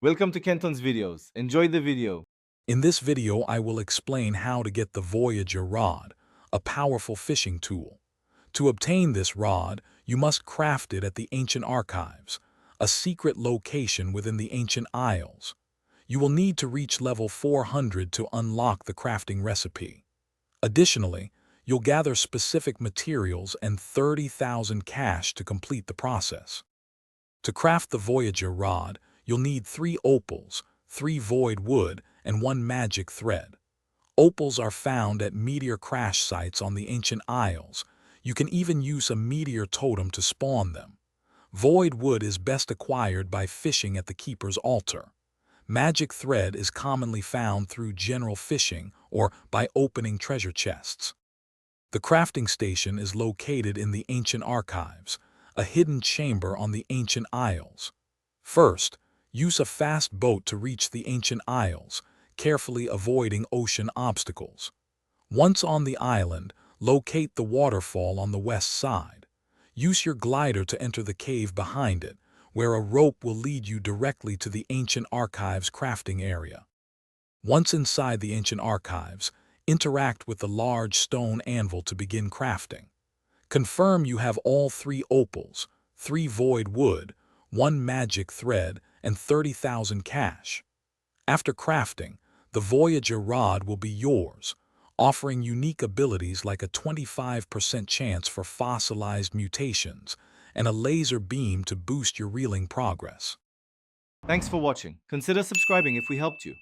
Welcome to Kenton's videos. Enjoy the video. In this video, I will explain how to get the Voyager Rod, a powerful fishing tool. To obtain this rod, you must craft it at the Ancient Archives, a secret location within the Ancient Isles. You will need to reach level 400 to unlock the crafting recipe. Additionally, you'll gather specific materials and 30,000 cash to complete the process. To craft the Voyager Rod, you'll need 3 opals, 3 void wood, and 1 magic thread. Opals are found at meteor crash sites on the Ancient Isles. You can even use a meteor totem to spawn them. Void wood is best acquired by fishing at the Keeper's altar. Magic thread is commonly found through general fishing or by opening treasure chests. The crafting station is located in the Ancient Archives, a hidden chamber on the Ancient Isles. First, use a fast boat to reach the Ancient Isles, carefully avoiding ocean obstacles. Once on the island, locate the waterfall on the west side. Use your glider to enter the cave behind it, where a rope will lead you directly to the Ancient Archives crafting area. Once inside the Ancient Archives, interact with the large stone anvil to begin crafting. Confirm you have all 3 opals, 3 void wood, 1 magic thread, and 30,000 cash. After crafting, the Voyager Rod will be yours, offering unique abilities like a 25% chance for fossilized mutations and a laser beam to boost your reeling progress. Thanks for watching. Consider subscribing if we helped you.